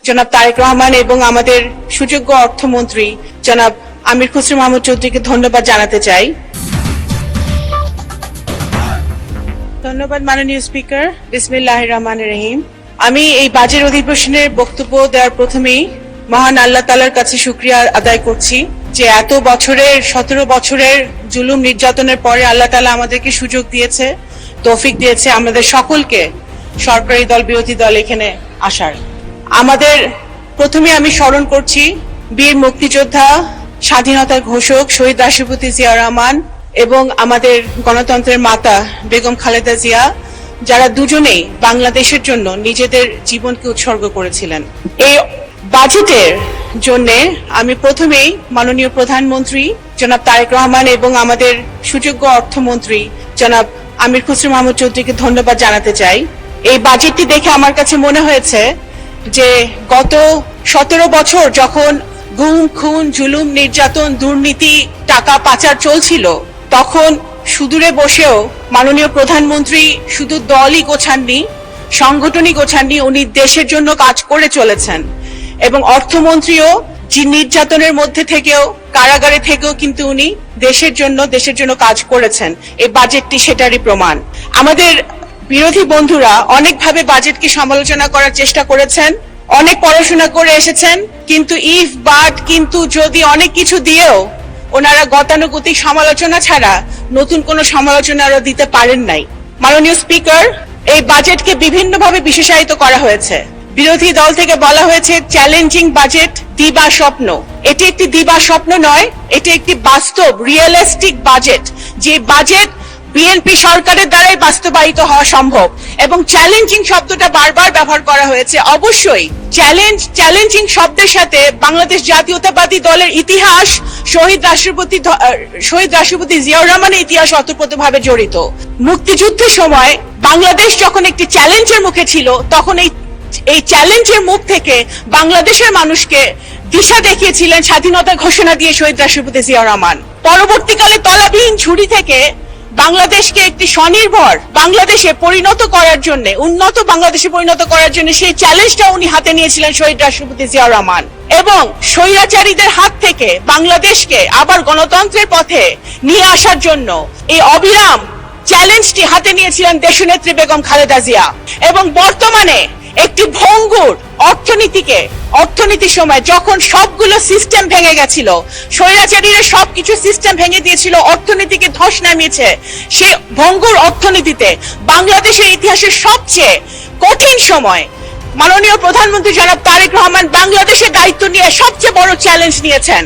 জনাব তারেক রহমান এবং আমাদের সুযোগ্য অর্থমন্ত্রী জনাব আমির খসরু মাহমুদ চৌধুরীকে ধন্যবাদ জানাতে চাই। ধন্যবাদ মাননীয় স্পিকার। বিসমিল্লাহির রহমানির রহিম। আমি এই বাজেট অধিবেশনের বক্তব্য দেওয়ার প্রথমেই মহান আল্লাহ তাআলার কাছে শুকরিয়া আদায় করছি যে এত বছরের 17 বছরের জুলুম নির্যাতনের পরে আল্লাহ তাআলা আমাদেরকে সুযোগ দিয়েছে, তৌফিক দিয়েছে আমাদের সকলকে সরকারি দল বিরোধী দল এখানে আসার। আমাদের প্রথমে আমি স্মরণ করছি বীর মুক্তিযোদ্ধা, স্বাধীনতার ঘোষক শহীদ রাষ্ট্রপতি জিয়াউর রহমান এবং আমাদের গণতন্ত্রের মাতা বেগম খালেদা জিয়া, যারা দুজনেই বাংলাদেশের জন্য নিজেদের জীবনকে উৎসর্গ করেছিলেন। এই বাজেটের জন্য আমি প্রথমেই মাননীয় প্রধানমন্ত্রী জনাব তারেক রহমান এবং আমাদের সুযোগ্য অর্থমন্ত্রী জনাব আমির খসরু মাহমুদ চৌধুরীকে ধন্যবাদ জানাতে চাই। এই বাজেটটি দেখে আমার কাছে মনে হয়েছে যে গত 17 বছর যখন গুম, খুন, জুলুম, নির্যাতন, দুর্নীতি, টাকা পাচার চলছিল, তখন সুদূরে বসেও মাননীয় প্রধানমন্ত্রী শুধু দলই গোছাননি, সংগঠনই গোছাননি, উনি দেশের জন্য কাজ করে চলেছেন। এবং অর্থমন্ত্রীও যে নির্যাতনের মধ্যে থেকেও, কারাগারে থেকেও কিন্তু উনি দেশের জন্য কাজ করেছেন। এই বাজেটটি সেটারই প্রমাণ। আমাদের বিরোধী বন্ধুরা অনেকভাবে বাজেটকে সমালোচনা করার চেষ্টা করেছেন, অনেক পড়াশোনা করে এসেছেন, কিন্তু ইফ বাট কিন্তু যদি অনেক কিছু দিয়েও ওনারা গতানুগতিক সমালোচনা ছাড়া নতুন কোনো সমালোচনারও দিতে পারেন নাই। মাননীয় স্পিকার, এই বাজেটকে বিভিন্নভাবে বিশেষায়িত করা হয়েছে। বিরোধী দল থেকে বলা হয়েছে চ্যালেঞ্জিং বাজেট, দিবা স্বপ্ন। এটি একটি দিবা স্বপ্ন নয়, এটি একটি বাস্তব রিয়েলিস্টিক বাজেট, যে বাজেট বিএনপি সরকারের দ্বারাই বাস্তবায়িত হওয়া সম্ভব। এবং চ্যালেঞ্জিং শব্দটা বারবার ব্যবহার করা হয়েছে। অবশ্যই চ্যালেঞ্জিং শব্দের সাথে বাংলাদেশ জাতীয়তাবাদী দলের ইতিহাস, শহীদ রাষ্ট্রপতি জিয়াউর রহমানের ইতিহাস ওতপ্রোতভাবে জড়িত। মুক্তিযুদ্ধের সময় বাংলাদেশ যখন একটি চ্যালেঞ্জের মুখে ছিল, তখন এই চ্যালেঞ্জের মুখ থেকে বাংলাদেশের মানুষকে দিশা দেখিয়েছিলেন স্বাধীনতা ঘোষণা দিয়ে শহীদ রাষ্ট্রপতি জিয়াউর রহমান। পরবর্তীকালে তলাবিহীন ঝুড়ি থেকে বাংলাদেশকে একটি স্বনির্ভর বাংলাদেশে পরিণত করার জন্য, উন্নত বাংলাদেশে পরিণত করার জন্য সেই চ্যালেঞ্জটা উনি হাতে নিয়েছিলেন শহীদ রাষ্ট্রপতি জিয়াউর রহমান। এবং স্বৈরাচারীদের হাত থেকে বাংলাদেশকে আবার গণতন্ত্রের পথে নিয়ে আসার জন্য এই অবিরাম চ্যালেঞ্জটি হাতে নিয়েছিলেন দেশনেত্রী বেগম খালেদা জিয়া। এবং বর্তমানে একটি ভঙ্গুর অর্থনীতির সময় যখন সবগুলো সিস্টেম ভেঙে গেছিল, স্বৈরাচারীরা সবকিছু সিস্টেম ভেঙে দিয়েছিল, অর্থনীতিকে ধস নামিয়েছে, সে ভঙ্গুর অর্থনীতিতে বাংলাদেশের ইতিহাসের সবচেয়ে কঠিন সময় মাননীয় প্রধানমন্ত্রী জনাব তারেক রহমান বাংলাদেশের দায়িত্ব নিয়ে সবচেয়ে বড় চ্যালেঞ্জ নিয়েছেন।